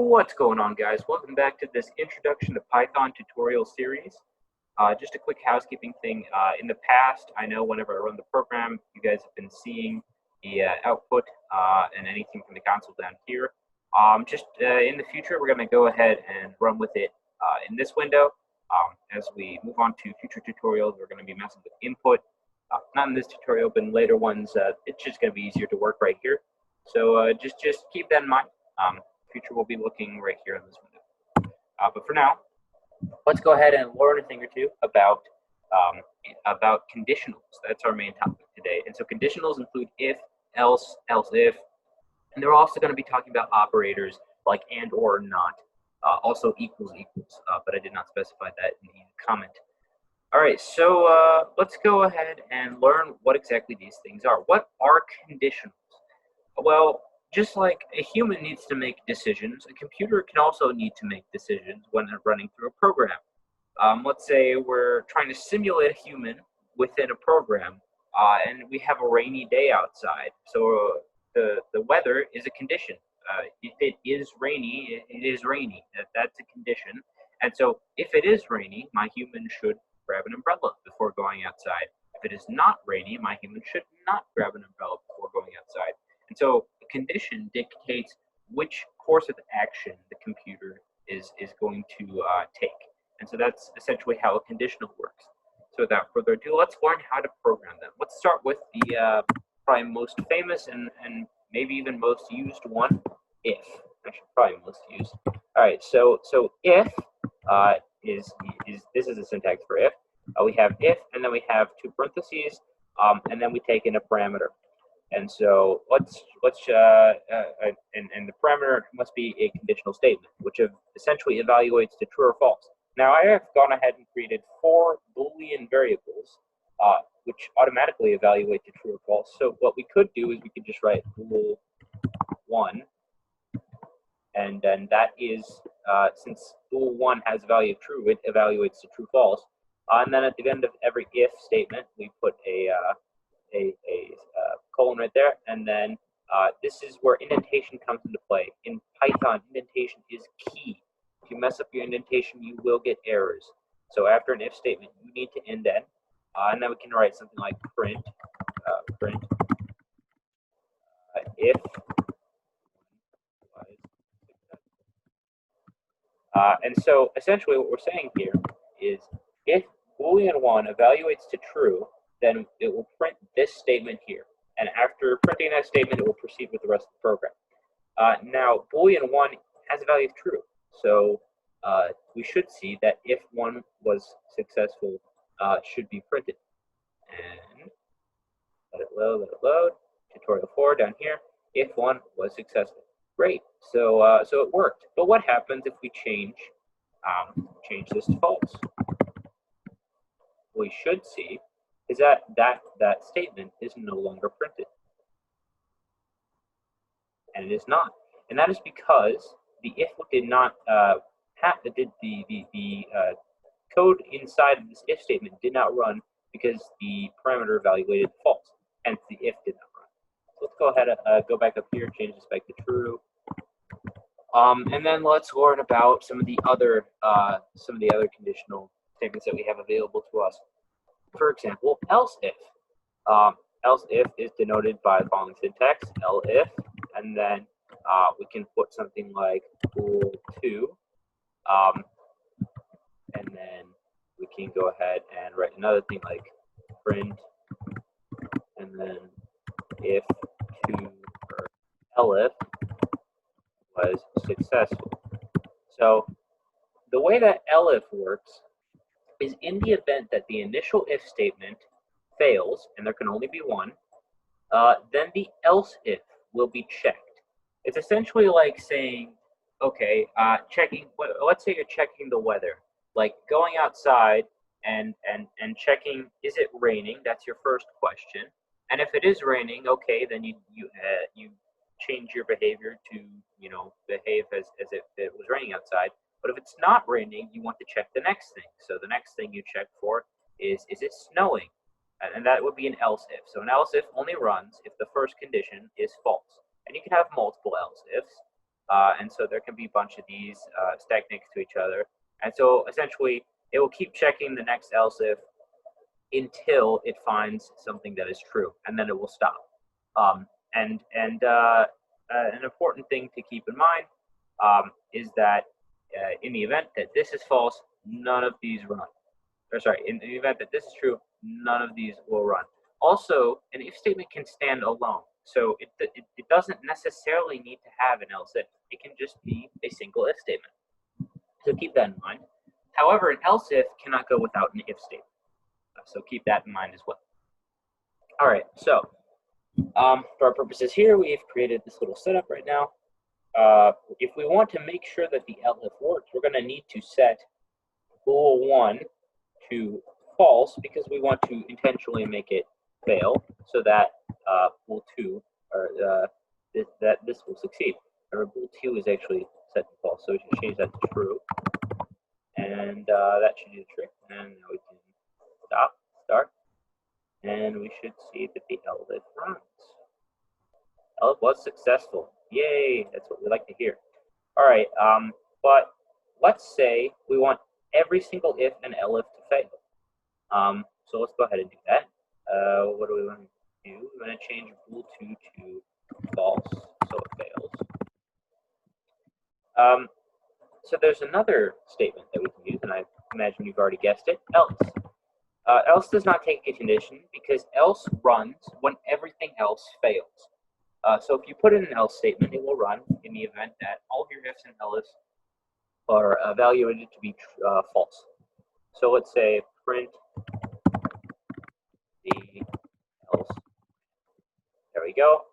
What's going on, guys? Welcome back to this Introduction to Python tutorial series. Just a quick housekeeping thing. In the past, I know whenever I run the program, you guys have been seeing the output and anything from the console down here. In the future, we're going to go ahead and run with it in this window. As we move on to future tutorials, we're going to be messing with input. Not in this tutorial, but in later ones, it's just going to be easier to work right here. So just keep that in mind. Future will be looking right here in this window. But for now, let's go ahead and learn a thing or two about conditionals. That's our main topic today. And so conditionals include if, else, else if, and they're also going to be talking about operators like and or not, also equals equals, but I did not specify that in the comment. All right, so let's go ahead and learn what exactly these things are. What are conditionals? Well, just like a human needs to make decisions, a computer can also need to make decisions when they're running through a program. Let's say we're trying to simulate a human within a program, and we have a rainy day outside. So the weather is a condition. If it is rainy, it is rainy. That's a condition. And so if it is rainy, my human should grab an umbrella before going outside. If it is not rainy, my human should not grab an umbrella before going outside. And so the condition dictates which course of action the computer is going to take. And so that's essentially how a conditional works. So without further ado, let's learn how to program them. Let's start with the probably most famous and maybe even most used one, if. Actually, probably most used. All right, so if this is the syntax for if. We have if, and then we have two parentheses, and then we take in a parameter. And so and the parameter must be a conditional statement, which essentially evaluates to true or false. Now I have gone ahead and created 4 Boolean variables, which automatically evaluate to true or false. So what we could do is we could just write bool1, and then that is since bool1 has a value of true, it evaluates to true false. And then at the end of every if statement, we put a colon right there, and then this is where indentation comes into play. In Python, indentation is key. If you mess up your indentation, you will get errors. So after an if statement, you need to indent, and then we can write something like print if and so essentially what we're saying here is if Boolean1 evaluates to true, then it will print this statement here. And after printing that statement, it will proceed with the rest of the program. Now, Boolean1 has a value of true. So we should see that if 1 was successful, should be printed. And let it load. Tutorial 4 down here. If 1 was successful. Great. So it worked. But what happens if we change this to false? What we should see is that statement is no longer printed. And it is not. And that is because the if did not the code inside of this if statement did not run because the parameter evaluated false. Hence the if did not run. So let's go ahead and go back up here, change this back to true. And then let's learn about some of the other conditional statements that we have available to us. For example, else if. Else if is denoted by the following syntax, elif, and then we can put something like bool2, and then we can go ahead and write another thing like print, and then if to or elif was successful. So the way that elif works is in the event that the initial if statement fails, and there can only be one, then the else if will be checked. It's essentially like saying, okay, let's say you're checking the weather, like going outside and checking, is it raining? That's your first question. And if it is raining, okay, then you change your behavior to behave as if it was raining outside. But if it's not raining, you want to check the next thing. So the next thing you check for is it snowing? And that would be an else if. So an else if only runs if the first condition is false. And you can have multiple else ifs. And so there can be a bunch of these stacked next to each other. And so essentially, it will keep checking the next else if until it finds something that is true, and then it will stop. An important thing to keep in mind is that in the event that this is false, none of these run. Or sorry, in the event that this is true, none of these will run. Also, an if statement can stand alone. So it doesn't necessarily need to have an else if. It can just be a single if statement. So keep that in mind. However, an else if cannot go without an if statement. So keep that in mind as well. All right, so for our purposes here, we've created this little setup right now. If we want to make sure that the else if works, we're going to need to set bool 1 to false because we want to intentionally make it fail so that bool 2 or this will succeed. Or bool 2 is actually set to false, so we should change that to true, and that should do the trick. And now we can start, and we should see that the Elseif runs. Elseif was successful. Yay! That's what we like to hear. All right, but let's say we want every single if and elif to fail. So let's go ahead and do that. What do we want to do? We're going to change bool 2 to false, so it fails. So there's another statement that we can use, and I imagine you've already guessed it, else. Else does not take a condition because else runs when everything else fails. So if you put in an else statement, it will run in the event that all of your ifs and elifs are evaluated to be false. So let's say print the else. There we go.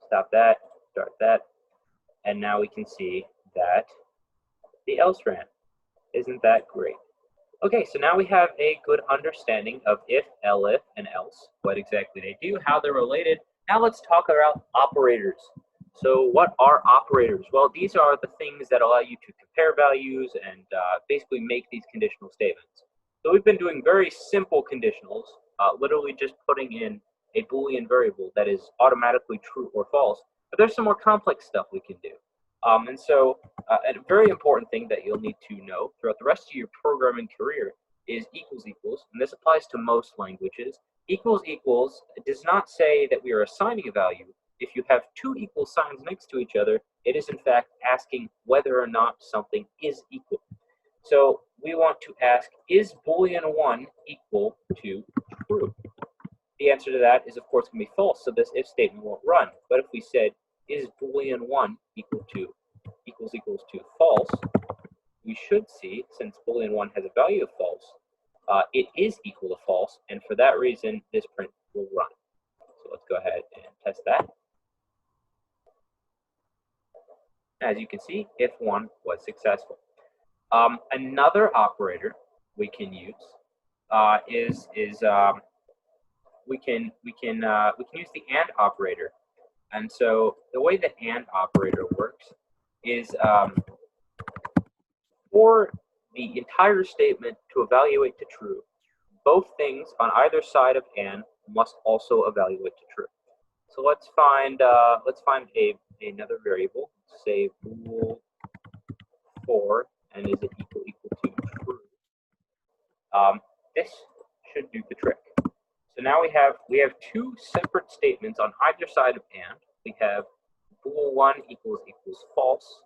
Stop that, start that, and now we can see that the else ran. Isn't that great? Okay, so now we have a good understanding of if, elif, and else, what exactly they do, how they're related. Now let's talk about operators. So what are operators? Well, these are the things that allow you to compare values and basically make these conditional statements. So we've been doing very simple conditionals, literally just putting in a Boolean variable that is automatically true or false. But there's some more complex stuff we can do. And so a very important thing that you'll need to know throughout the rest of your programming career is equals equals, and this applies to most languages. Equals equals does not say that we are assigning a value. If you have two equal signs next to each other, it is in fact asking whether or not something is equal. So we want to ask, is Boolean 1 equal to true? The answer to that is, of course, going to be false, so this if statement won't run. But if we said, is Boolean 1 equal to equals equals to false, we should see, since Boolean 1 has a value of false, it is equal to false, and for that reason, this print will run. So let's go ahead and test that. As you can see, if 1 was successful. Another operator we can use we can use the AND operator. And so the way the AND operator works is for the entire statement to evaluate to true, both things on either side of AND must also evaluate to true. So let's find another variable, say bool 4, and is it equal to true? This should do the trick. So now we have two separate statements on either side of AND. We have bool 1 equals false,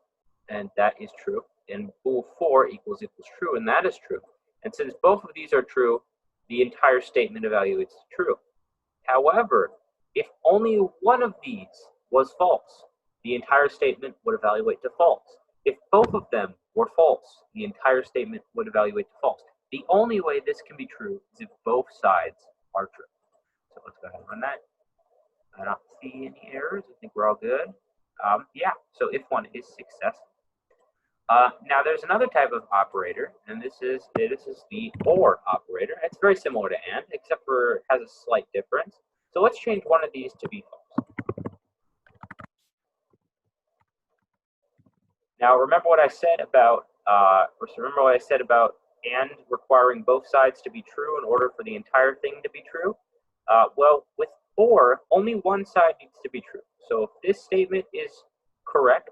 and that is true. And bool 4 equals true, and that is true. And since both of these are true, the entire statement evaluates to true. However, if only one of these was false, the entire statement would evaluate to false. If both of them were false, the entire statement would evaluate to false. The only way this can be true is if both sides are true. So let's go ahead and run that. I don't see any errors. I think we're all good. Yeah, so if 1 is successful. Now there's another type of operator, and this is the OR operator. It's very similar to AND, except for it has a slight difference. So let's change one of these to be false. Now remember what I said about AND requiring both sides to be true in order for the entire thing to be true? Well, with OR, only one side needs to be true. So if this statement is correct,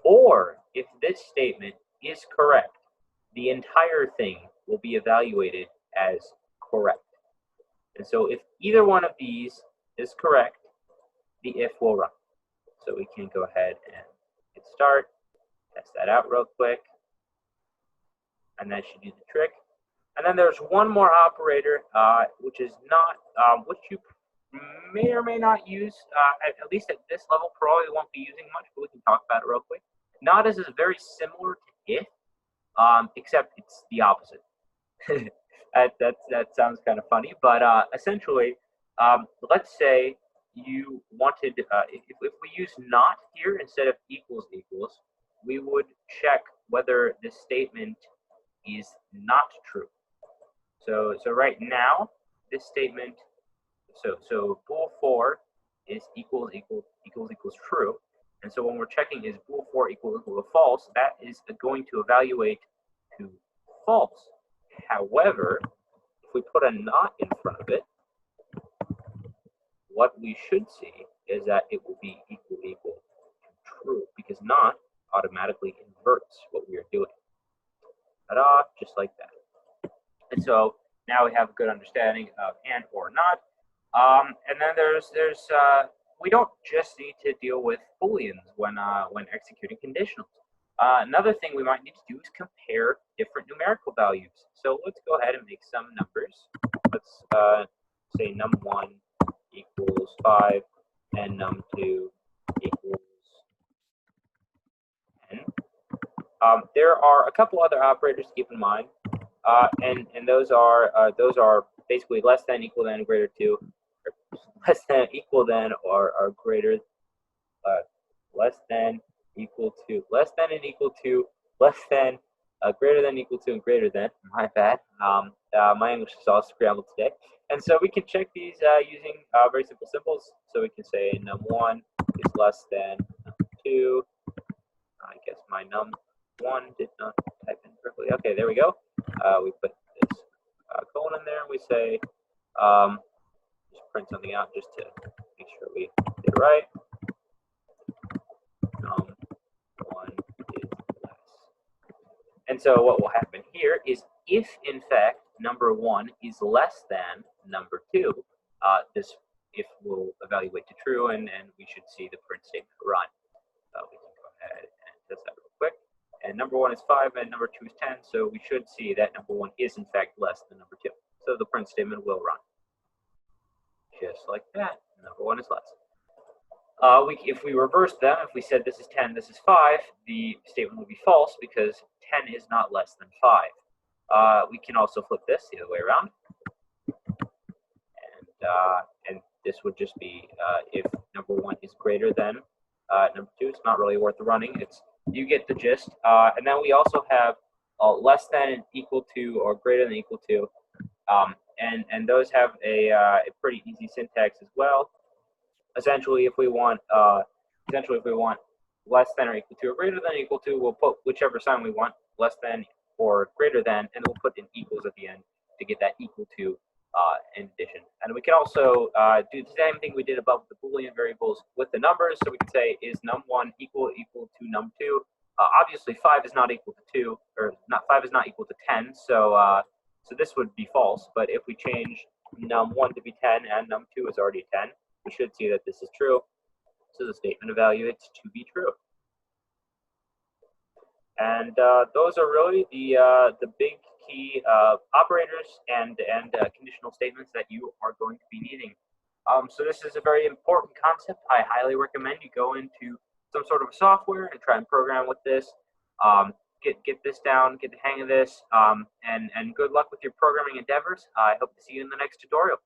or if this statement is correct, the entire thing will be evaluated as correct. And so if either one of these is correct, the if will run. So we can go ahead and hit start, test that out real quick, and that should do the trick. And then there's one more operator, which is not, which you may or may not use, at least at this level, probably won't be using much, but we can talk about it real quick. Not as is very similar to if, except it's the opposite. that sounds kind of funny, but essentially, let's say you wanted, if we use not here instead of equals equals, we would check whether this statement is not true. So right now, this statement, so bool 4 is equals true. And so when we're checking is bool 4 equal to false, that is going to evaluate to false. However, if we put a not in front of it, what we should see is that it will be equal to true, because not automatically inverts what we are doing. Ta-da, just like that. And so now we have a good understanding of and or not. And then there's we don't just need to deal with booleans when executing conditionals. Another thing we might need to do is compare different numerical values. So let's go ahead and make some numbers. Let's say num1 equals 5 and num2 equals 10. There are a couple other operators to keep in mind, and those are basically less than, equal than, greater to, or less than, equal than, or greater, less than, equal to, less than and equal to, less than, greater than, equal to, and greater than. My bad. My English is all scrambled today. And so we can check these using very simple symbols. So we can say num1 is less than num2. I guess my num1 did not type in correctly. Okay, there we go. We put this colon in there, and we say, just print something out just to make sure we did it right. Num1 is less. And so what will happen here is if, in fact, number 1 is less than number 2, this if will evaluate to true, and we should see the print statement run. We can go ahead and test that real quick. And number 1 is 5 and number 2 is 10, so we should see that number 1 is in fact less than number 2. So the print statement will run. Just like that, number 1 is less. If we reverse them, if we said this is 10, this is 5, the statement would be false because 10 is not less than 5. We can also flip this the other way around. And this would just be if number 1 is greater than number 2. It's not really worth running. You get the gist. And then we also have less than, equal to, or greater than equal to. And those have a pretty easy syntax as well. Essentially, if we want less than or equal to or greater than equal to, we'll put whichever sign we want, less than or greater than, and we'll put an equals at the end to get that equal to in addition. And we can also do the same thing we did above with the Boolean variables with the numbers. So we can say is num1 equal to num2. Obviously, 5 is not equal to 2, or not 5 is not equal to 10. So so this would be false. But if we change num1 to be 10 and num2 is already 10, we should see that this is true. So the statement evaluates to be true. And those are really the big key operators and conditional statements that you are going to be needing. So this is a very important concept. I highly recommend you go into some sort of software and try and program with this. Get this down, get the hang of this, and good luck with your programming endeavors. I hope to see you in the next tutorial.